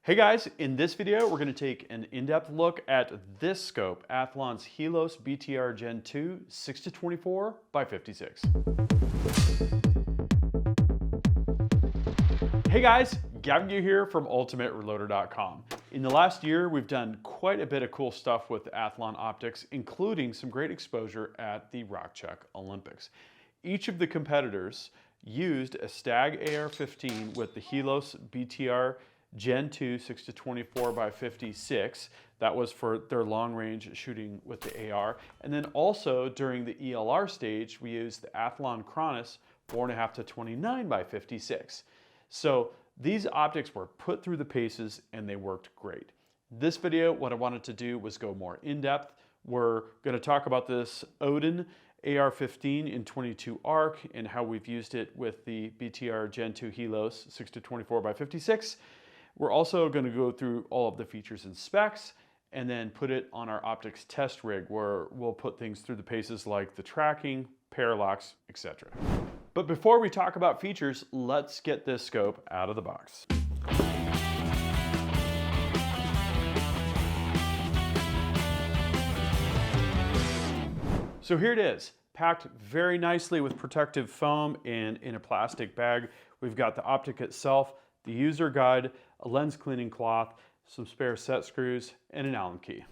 Hey guys, in this video we're going to take an in-depth look at this scope, Athlon's Helos BTR Gen 2 6-24 by 56. Hey guys, Gavin here from ultimatereloader.com. In the last year we've done quite a bit of cool stuff with Athlon Optics, including some great exposure at the Rockchuck Olympics. Each of the competitors used a Stag AR-15 with the Helos BTR Gen 2 6-24 by 56. That was for their long range shooting with the AR. And then also during the ELR stage, we used the Athlon Chronis 4.5 to 29 by 56. So these optics were put through the paces and they worked great. This video, what I wanted to do was go more in depth. We're going to talk about this Odin AR-15 in 22 arc and how we've used it with the BTR Gen 2 Helos 6-24 by 56. We're also going to go through all of the features and specs and then put it on our optics test rig where we'll put things through the paces like the tracking, parallax, etc. But before we talk about features, let's get this scope out of the box. So here it is, packed very nicely with protective foam and in a plastic bag. We've got the optic itself, the user guide, a lens cleaning cloth, some spare set screws, and an Allen key.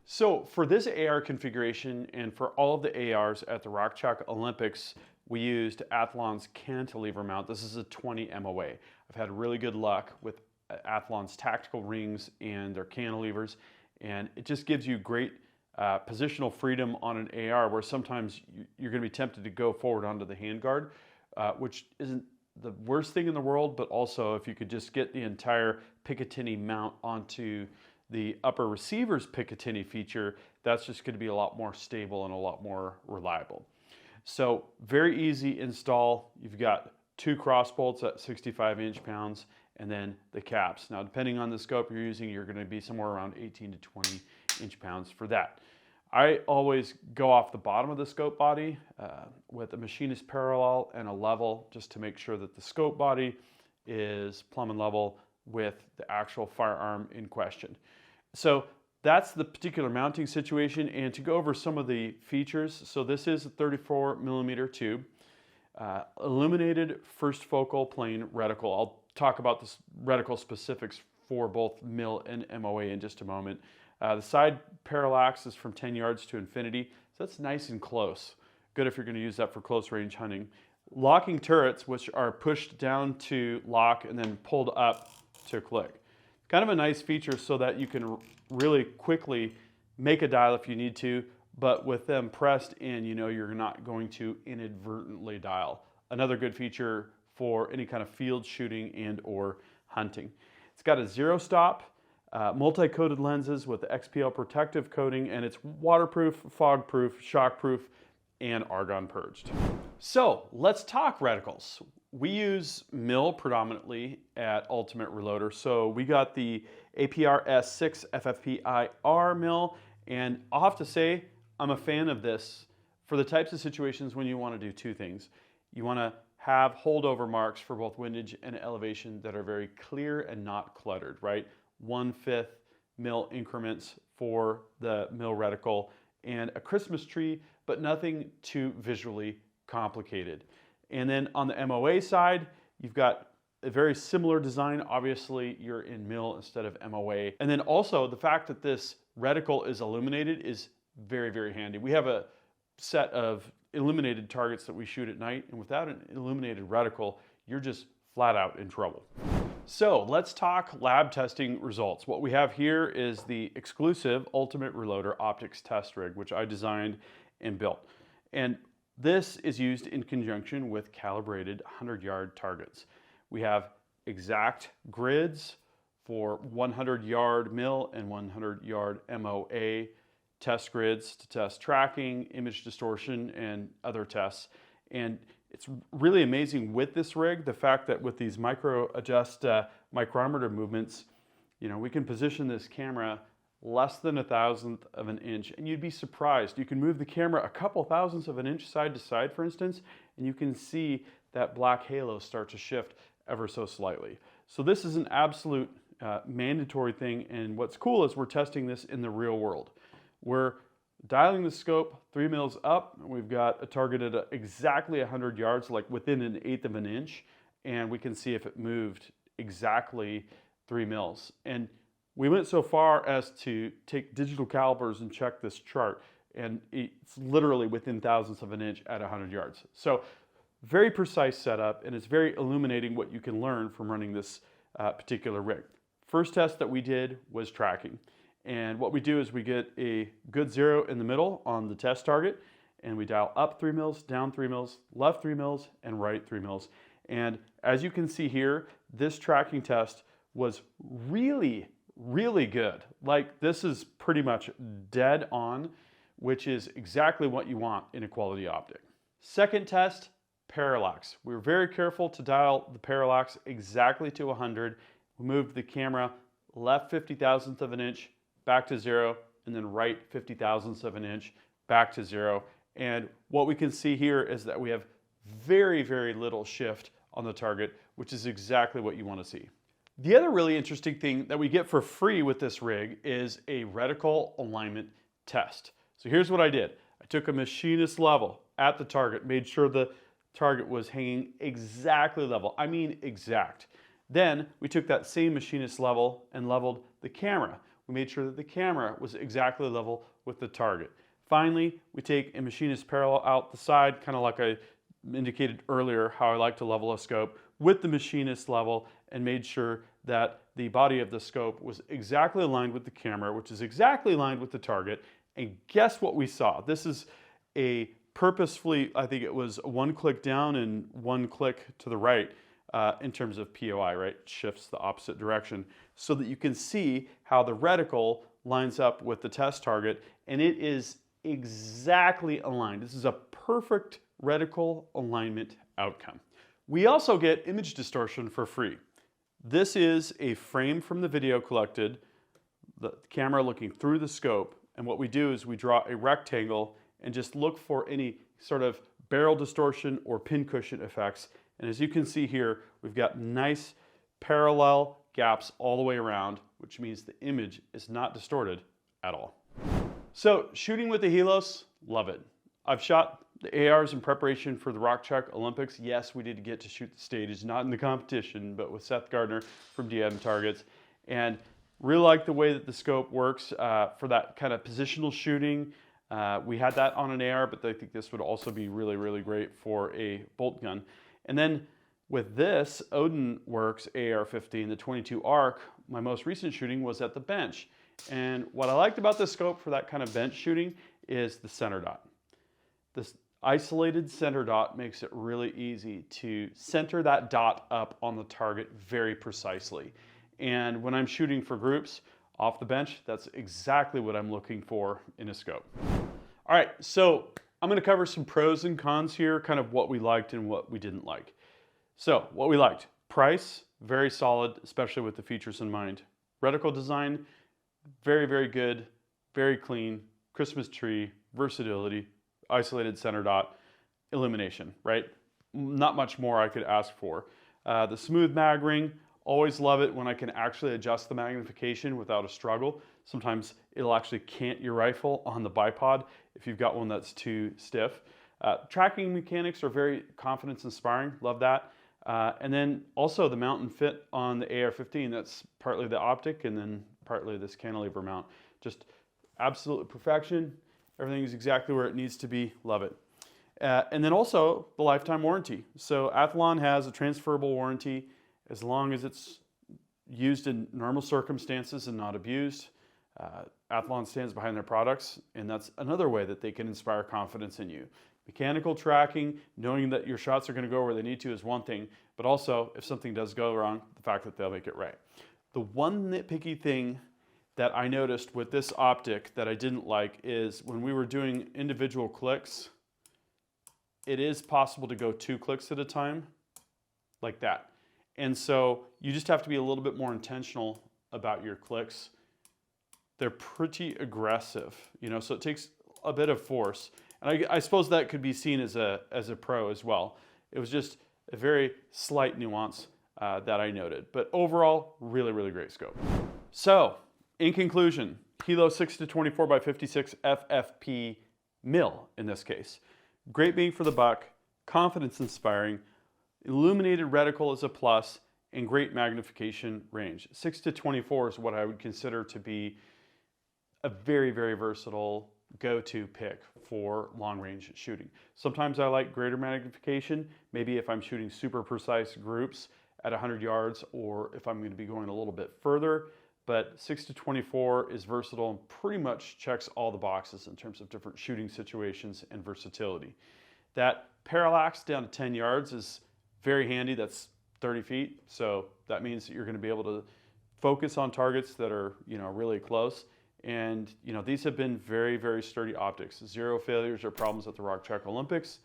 So for this AR configuration and for all of the ARs at the Rockchuck Olympics, we used Athlon's cantilever mount. This is a 20 MOA. I've had really good luck with Athlon's tactical rings and their cantilevers, and it just gives you great positional freedom on an AR where sometimes you're going to be tempted to go forward onto the handguard, which isn't the worst thing in the world, but also if you could just get the entire Picatinny mount onto the upper receiver's Picatinny feature, that's just going to be a lot more stable and a lot more reliable. So very easy install. You've got two cross bolts at 65 inch-pounds and then the caps. Now depending on the scope you're using, you're going to be somewhere around 18 to 20 inch-pounds for that. I always go off the bottom of the scope body with a machinist parallel and a level just to make sure that the scope body is plumb and level with the actual firearm in question. So that's the particular mounting situation, and to go over some of the features, so this is a 34mm tube, illuminated first focal plane reticle. I'll talk about this reticle specifics for both mil and MOA in just a moment. The side parallax is from 10 yards to infinity, so that's nice and close. Good if you're going to use that for close range hunting. Locking turrets, which are pushed down to lock and then pulled up to click. Kind of a nice feature so that you can really quickly make a dial if you need to, but with them pressed in, you know you're not going to inadvertently dial. Another good feature for any kind of field shooting and or hunting. It's got a zero stop, multi-coated lenses with the XPL protective coating, and it's waterproof, fog-proof, shock-proof, and argon purged. So let's talk reticles. We use mil predominantly at Ultimate Reloader, so we got the APR S6 FFP-IR mil, and I'll have to say I'm a fan of this for the types of situations when you want to do two things. You want to have holdover marks for both windage and elevation that are very clear and not cluttered, right? 1/5 mil increments for the mil reticle and a Christmas tree, but nothing too visually complicated. And then on the MOA side, you've got a very similar design. Obviously, you're in mil instead of MOA. And then also the fact that this reticle is illuminated is very, very handy. We have a set of illuminated targets that we shoot at night, and without an illuminated reticle, you're just flat out in trouble. So let's talk lab testing results. What we have here is the exclusive Ultimate Reloader optics test rig, which I designed and built. And this is used in conjunction with calibrated 100-yard targets. We have exact grids for 100-yard mil and 100-yard MOA test grids to test tracking, image distortion, and other tests. And it's really amazing with this rig, the fact that with these micro-adjust micrometer movements, you know, we can position this camera less than 1/1000th of an inch, and you'd be surprised. You can move the camera a couple thousandths of an inch side to side, for instance, and you can see that black halo start to shift ever so slightly. So this is an absolute mandatory thing. And what's cool is we're testing this in the real world. We're dialing the scope 3 mils up. We've got a target at exactly 100 yards, like within 1/8 of an inch. And we can see if it moved exactly 3 mils. And we went so far as to take digital calibers and check this chart. And it's literally within thousandths of an inch at 100 yards. So very precise setup, and it's very illuminating what you can learn from running this particular rig. First test that we did was tracking. And what we do is we get a good 0 in the middle on the test target, and we dial up 3 mils, down 3 mils, left 3 mils, and right 3 mils. And as you can see here, this tracking test was really, really good. Like, this is pretty much dead on, which is exactly what you want in a quality optic. Second test, parallax. We were very careful to dial the parallax exactly to 100. We moved the camera left 50 thousandths of an inch, back to 0, and then right 50 thousandths of an inch, back to 0. And what we can see here is that we have very, very little shift on the target, which is exactly what you want to see. The other really interesting thing that we get for free with this rig is a reticle alignment test. So here's what I did. I took a machinist level at the target, made sure the target was hanging exactly level. I mean exact. Then we took that same machinist level and leveled the camera. We made sure that the camera was exactly level with the target. Finally, we take a machinist parallel out the side, kind of like I indicated earlier how I like to level a scope, with the machinist level, and made sure that the body of the scope was exactly aligned with the camera, which is exactly aligned with the target. And guess what we saw? This is a purposefully, I think it was 1 click down and 1 click to the right in terms of POI, right? It shifts the opposite direction so that you can see how the reticle lines up with the test target, and it is exactly aligned. This is a perfect reticle alignment outcome. We also get image distortion for free. This is a frame from the video collected, the camera looking through the scope, and what we do is we draw a rectangle and just look for any sort of barrel distortion or pincushion effects. And as you can see here, we've got nice parallel gaps all the way around, which means the image is not distorted at all. So shooting with the Helos, love it. I've shot the ARs in preparation for the Rock Chalk Olympics. Yes, we did get to shoot the stages, not in the competition, but with Seth Gardner from DM Targets. And really like the way that the scope works for that kind of positional shooting. We had that on an AR, but I think this would also be really, really great for a bolt gun. And then with this Odin Works AR-15, the 22 ARC, my most recent shooting was at the bench. And what I liked about the scope for that kind of bench shooting is the center dot. This isolated center dot makes it really easy to center that dot up on the target very precisely. And when I'm shooting for groups off the bench, that's exactly what I'm looking for in a scope. All right, so I'm going to cover some pros and cons here, kind of what we liked and what we didn't like. So what we liked: price, very solid, especially with the features in mind. Reticle design, very, very good, very clean, Christmas tree, versatility, isolated center dot, illumination, right? Not much more I could ask for. The smooth mag ring, always love it when I can actually adjust the magnification without a struggle. Sometimes it'll actually cant your rifle on the bipod if you've got one that's too stiff. Tracking mechanics are very confidence inspiring, love that. And then also the mount and fit on the AR-15, that's partly the optic and then partly this cantilever mount. Just absolute perfection. Everything is exactly where it needs to be, love it. And then also the lifetime warranty. So Athlon has a transferable warranty as long as it's used in normal circumstances and not abused. Athlon stands behind their products, and that's another way that they can inspire confidence in you. Mechanical tracking, knowing that your shots are going to go where they need to is one thing, but also if something does go wrong, the fact that they'll make it right. The one nitpicky thing that I noticed with this optic that I didn't like is when we were doing individual clicks, it is possible to go 2 clicks at a time, like that. And so you just have to be a little bit more intentional about your clicks. They're pretty aggressive, you know, so it takes a bit of force. And I suppose that could be seen as a pro as well. It was just a very slight nuance. that I noted. But overall, really, really great scope. So, in conclusion, Helo 6-24x56 FFP mil in this case. Great bang for the buck, confidence inspiring, illuminated reticle is a plus, and great magnification range. 6-24 is what I would consider to be a very, very versatile go-to pick for long-range shooting. Sometimes I like greater magnification, maybe if I'm shooting super precise groups at 100 yards or if I'm going to be going a little bit further, but 6-24 is versatile and pretty much checks all the boxes in terms of different shooting situations and versatility. That parallax down to 10 yards is very handy. That's 30 feet, so that means that you're going to be able to focus on targets that are, really close. And these have been very, very sturdy optics. 0 failures or problems at the Rock Track Olympics.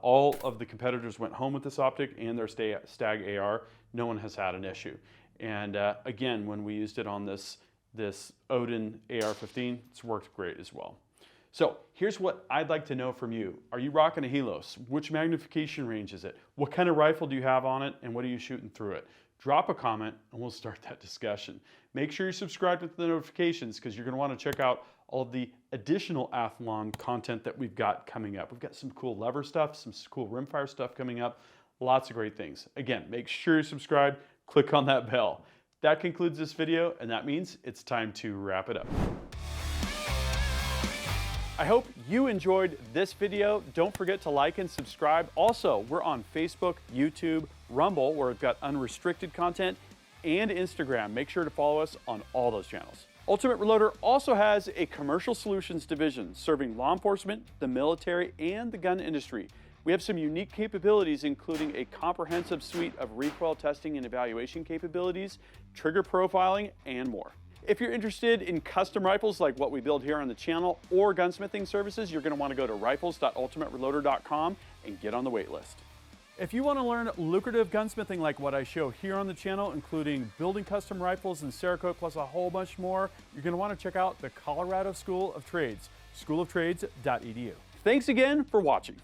All of the competitors went home with this optic and their Stag AR. No one has had an issue. And again, when we used it on this Odin AR-15, it's worked great as well. So here's what I'd like to know from you. Are you rocking a Helos? Which magnification range is it? What kind of rifle do you have on it, and what are you shooting through it? Drop a comment and we'll start that discussion. Make sure you subscribe to the notifications because you're going to want to check out all of the additional Athlon content that we've got coming up. We've got some cool lever stuff, some cool rimfire stuff coming up, lots of great things. Again, make sure you subscribe, click on that bell. That concludes this video, and that means it's time to wrap it up. I hope you enjoyed this video. Don't forget to like and subscribe. Also, we're on Facebook, YouTube, Rumble, where we've got unrestricted content, and Instagram. Make sure to follow us on all those channels. Ultimate Reloader also has a commercial solutions division serving law enforcement, the military, and the gun industry. We have some unique capabilities, including a comprehensive suite of recoil testing and evaluation capabilities, trigger profiling, and more. If you're interested in custom rifles like what we build here on the channel or gunsmithing services, you're going to want to go to rifles.ultimatereloader.com and get on the wait list. If you want to learn lucrative gunsmithing like what I show here on the channel, including building custom rifles and Cerakote plus a whole bunch more, you're going to want to check out the Colorado School of Trades, schooloftrades.edu. Thanks again for watching.